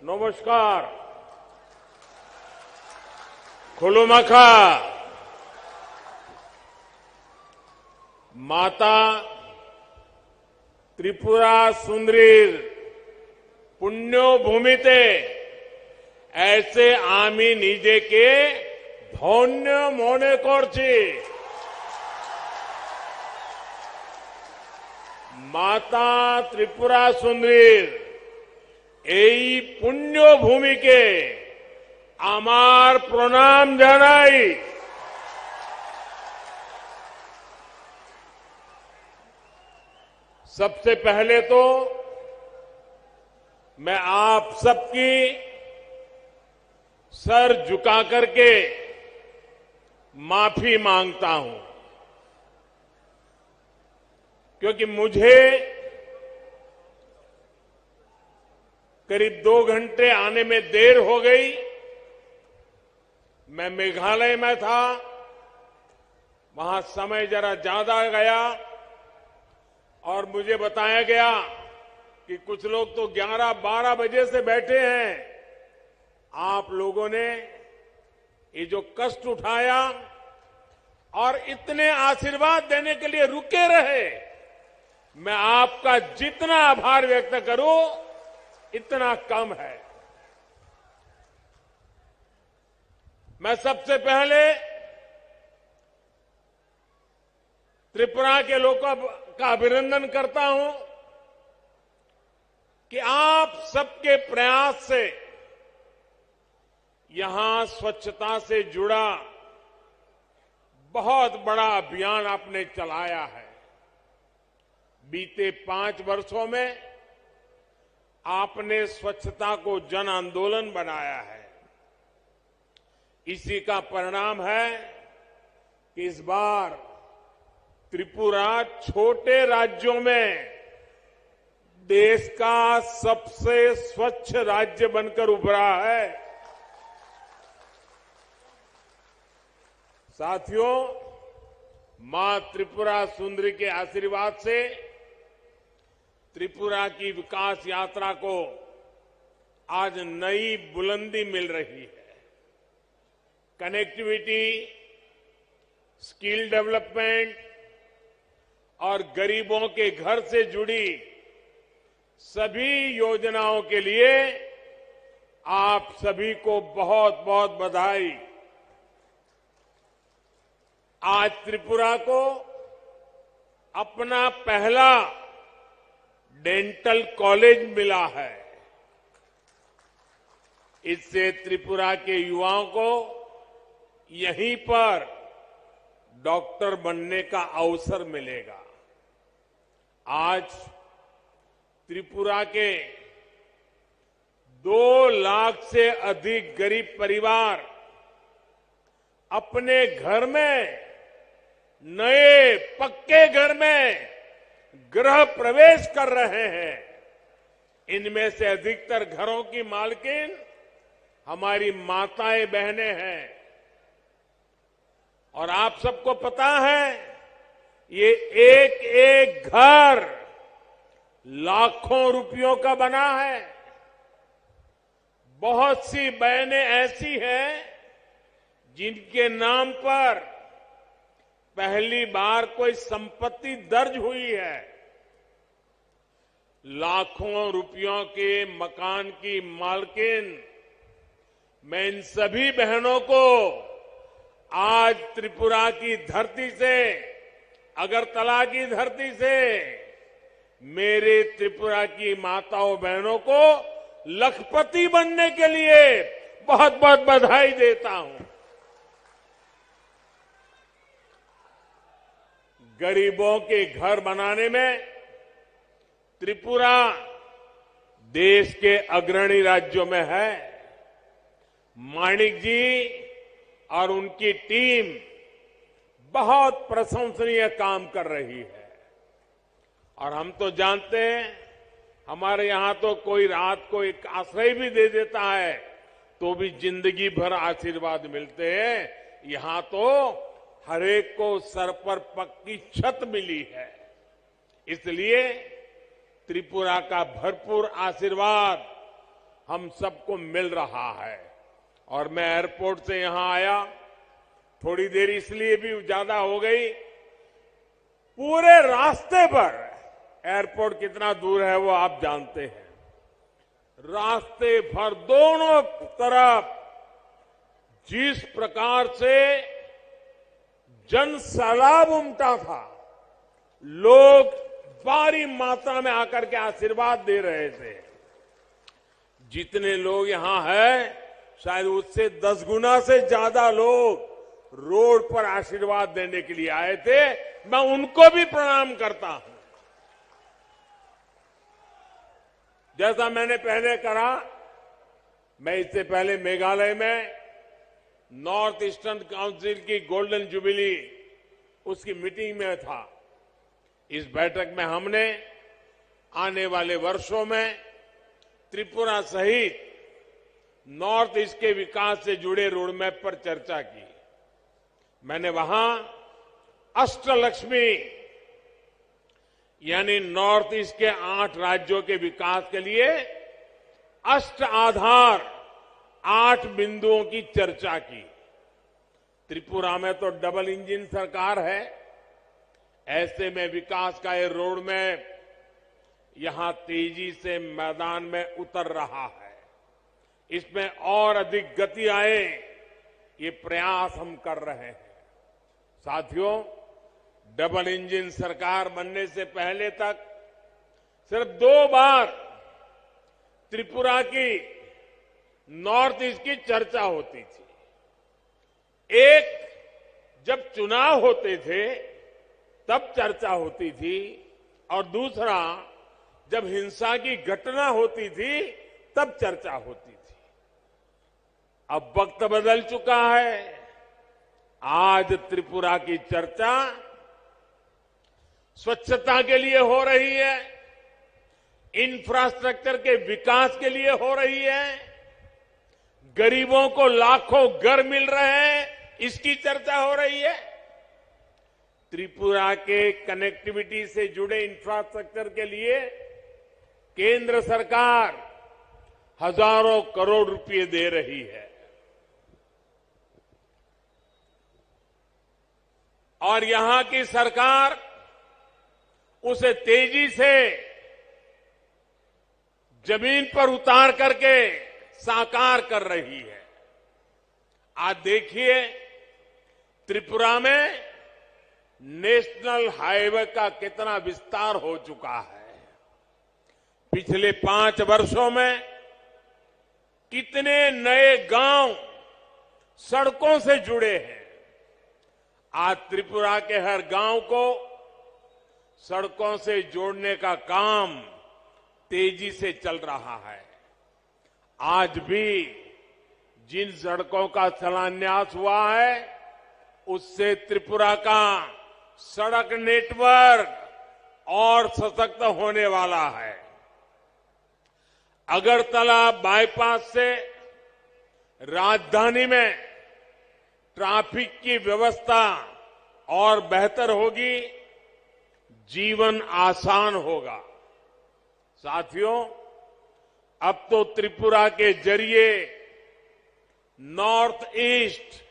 नमस्कार, खुलुमखा। माता त्रिपुरा सुंदरीर पुण्यो भूमिते ऐसे आमी निजे के धन्य मने करছি। माता त्रिपुरा सुंदरीर এই পুণ্য ভূমিকে আমার প্রণাম জানাই। सबसे पहले तो मैं आप सबकी सर झुका करके माफी मांगता हूं, क्योंकि मुझे करीब 2 घंटे आने में देर हो गई। मैं मेघालय में था, वहां समय जरा ज्यादा गया और मुझे बताया गया कि कुछ लोग तो 11-12 बजे से बैठे हैं। आप लोगों ने ये जो कष्ट उठाया और इतने आशीर्वाद देने के लिए रुके रहे, मैं आपका जितना आभार व्यक्त करूं इतना कम है। मैं सबसे पहले त्रिपुरा के लोगों का अभिनंदन करता हूं कि आप सबके प्रयास से यहां स्वच्छता से जुड़ा बहुत बड़ा अभियान आपने चलाया है। बीते 5 वर्षों में आपने स्वच्छता को जन आंदोलन बनाया है। इसी का परिणाम है कि इस बार त्रिपुरा छोटे राज्यों में देश का सबसे स्वच्छ राज्य बनकर उभरा है। साथियों, मां त्रिपुरा सुंदरी के आशीर्वाद से त्रिपुरा की विकास यात्रा को आज नई बुलंदी मिल रही है। कनेक्टिविटी, स्किल डेवलपमेंट और गरीबों के घर से जुड़ी सभी योजनाओं के लिए आप सभी को बहुत बहुत बधाई। आज त्रिपुरा को अपना पहला डेंटल कॉलेज मिला है। इससे त्रिपुरा के युवाओं को यहीं पर डॉक्टर बनने का अवसर मिलेगा। आज त्रिपुरा के 2 लाख से अधिक गरीब परिवार अपने घर में, नए पक्के घर में गृह प्रवेश कर रहे हैं। इनमें से अधिकतर घरों की मालकिन हमारी माताएं बहनें हैं। और आप सबको पता है, ये एक एक घर लाखों रुपयों का बना है। बहुत सी बहनें ऐसी हैं जिनके नाम पर पहली बार कोई संपत्ति दर्ज हुई है। लाखों रुपयों के मकान की मालकिन मैं इन सभी बहनों को आज त्रिपुरा की धरती से, अगरतला की धरती से मेरे त्रिपुरा की माताओं बहनों को लखपति बनने के लिए बहुत बहुत बधाई देता हूं। गरीबों के घर बनाने में त्रिपुरा देश के अग्रणी राज्यों में है। माणिक जी और उनकी टीम बहुत प्रशंसनीय काम कर रही है। और हम तो जानते हैं, हमारे यहां तो कोई रात को एक आश्रय भी दे देता है तो भी जिंदगी भर आशीर्वाद मिलते हैं। यहां तो हरेक को सर पर पक्की छत मिली है। इसलिए त्रिपुरा का भरपूर आशीर्वाद हम सबको मिल रहा है। और मैं एयरपोर्ट से यहां आया, थोड़ी देर इसलिए भी ज्यादा हो गई, पूरे रास्ते पर एयरपोर्ट कितना दूर है वो आप जानते हैं। रास्ते भर दोनों तरफ जिस प्रकार से जन सैलाब उमटा था, लोग भारी मात्रा में आकर के आशीर्वाद दे रहे थे। जितने लोग यहां हैं, शायद उससे 10 गुना से ज्यादा लोग रोड पर आशीर्वाद देने के लिए आए थे। मैं उनको भी प्रणाम करता हूं। जैसा मैंने पहले कहा, मैं इससे पहले मेघालय में नॉर्थ ईस्टर्न काउंसिल की गोल्डन जुबिली उसकी मीटिंग में था। इस बैठक में हमने आने वाले वर्षों में त्रिपुरा सहित नॉर्थ ईस्ट के विकास से जुड़े रोडमैप पर चर्चा की। मैंने वहां अष्टलक्ष्मी यानी नॉर्थ ईस्ट के 8 राज्यों के विकास के लिए अष्ट आधार 8 बिंदुओं की चर्चा की। त्रिपुरा में तो डबल इंजन सरकार है, ऐसे में विकास का ये रोड मैप यहां तेजी से मैदान में उतर रहा है। इसमें और अधिक गति आए, ये प्रयास हम कर रहे हैं। साथियों, डबल इंजन सरकार बनने से पहले तक सिर्फ 2 बार त्रिपुरा की नॉर्थ ईस्ट की चर्चा होती थी। एक जब चुनाव होते थे तब चर्चा होती थी, और दूसरा जब हिंसा की घटना होती थी तब चर्चा होती थी। अब वक्त बदल चुका है। आज त्रिपुरा की चर्चा स्वच्छता के लिए हो रही है, इंफ्रास्ट्रक्चर के विकास के लिए हो रही है, गरीबों को लाखों घर मिल रहे हैं, इसकी चर्चा हो रही है। त्रिपुरा के कनेक्टिविटी से जुड़े इंफ्रास्ट्रक्चर के लिए केंद्र सरकार हजारों करोड़ रुपए दे रही है, और यहां की सरकार उसे तेजी से जमीन पर उतार करके साकार कर रही है। आज देखिए, त्रिपुरा में नेशनल हाईवे का कितना विस्तार हो चुका है। पिछले 5 वर्षों में कितने नए गांव सड़कों से जुड़े हैं। आज त्रिपुरा के हर गांव को सड़कों से जोड़ने का काम तेजी से चल रहा है। आज भी जिन सड़कों का शिलान्यास हुआ है, उससे त्रिपुरा का सड़क नेटवर्क और सशक्त होने वाला है। अगरतला बाईपास से राजधानी में ट्रैफिक की व्यवस्था और बेहतर होगी, जीवन आसान होगा। साथियों, अब तो त्रिपुरा के जरिए नॉर्थ ईस्ट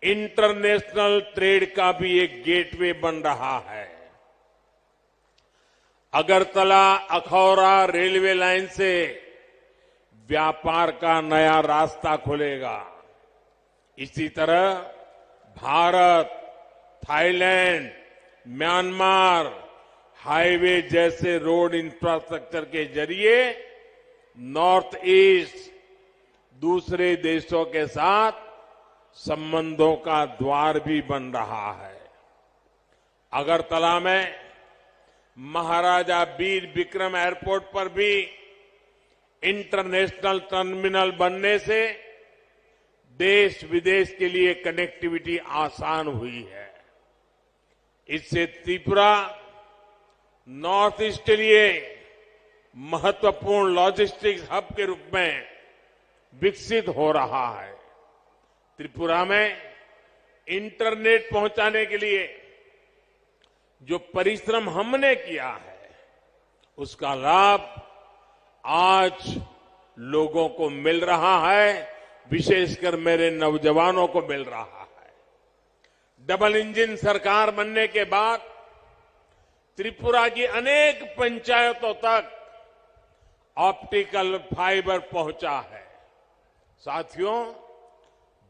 इंटरनेशनल ट्रेड का भी एक गेटवे बन रहा है। अगरतला अखौरा रेलवे लाइन से व्यापार का नया रास्ता खुलेगा। इसी तरह भारत, थाईलैंड, म्यांमार हाईवे जैसे रोड इंफ्रास्ट्रक्चर के जरिए नॉर्थ ईस्ट दूसरे देशों के साथ संबंधों का द्वार भी बन रहा है। अगरतला में महाराजा वीर विक्रम एयरपोर्ट पर भी इंटरनेशनल टर्मिनल बनने से देश विदेश के लिए कनेक्टिविटी आसान हुई है। इससे त्रिपुरा नॉर्थ ईस्ट के लिए महत्वपूर्ण लॉजिस्टिक्स हब के रूप में विकसित हो रहा है। त्रिपुरा में इंटरनेट पहुंचाने के लिए जो परिश्रम हमने किया है, उसका लाभ आज लोगों को मिल रहा है, विशेषकर मेरे नौजवानों को मिल रहा है। डबल इंजन सरकार बनने के बाद त्रिपुरा की अनेक पंचायतों तक ऑप्टिकल फाइबर पहुंचा है। साथियों,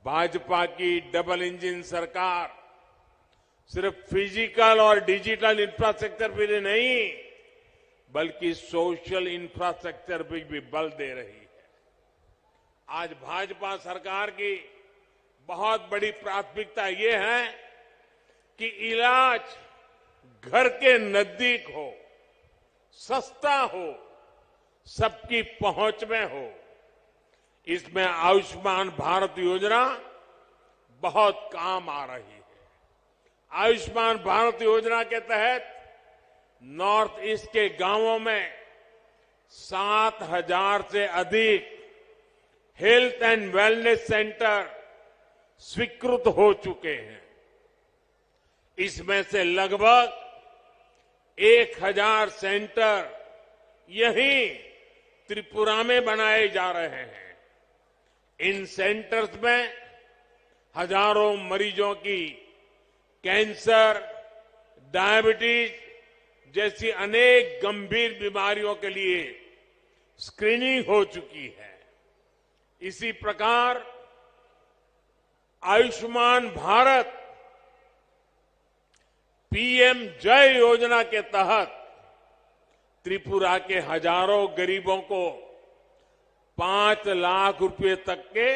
भाजपा की डबल इंजन सरकार सिर्फ फिजिकल और डिजिटल इंफ्रास्ट्रक्चर पे नहीं, बल्कि सोशल इंफ्रास्ट्रक्चर पे भी बल दे रही है। आज भाजपा सरकार की बहुत बड़ी प्राथमिकता ये है कि इलाज घर के नजदीक हो, सस्ता हो, सबकी पहुंच में हो। इसमें आयुष्मान भारत योजना बहुत काम आ रही है। आयुष्मान भारत योजना के तहत नॉर्थ ईस्ट के गांवों में 7,000 से अधिक हेल्थ एंड वेलनेस सेंटर स्वीकृत हो चुके हैं। इसमें से लगभग 1,000 सेंटर यहीं त्रिपुरा में बनाए जा रहे हैं। इन सेंटर्स में हजारों मरीजों की कैंसर, डायबिटीज जैसी अनेक गंभीर बीमारियों के लिए स्क्रीनिंग हो चुकी है। इसी प्रकार आयुष्मान भारत पीएम जय योजना के तहत त्रिपुरा के हजारों गरीबों को 5 लाख रुपए तक के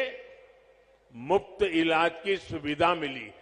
मुफ्त इलाज की सुविधा मिली है।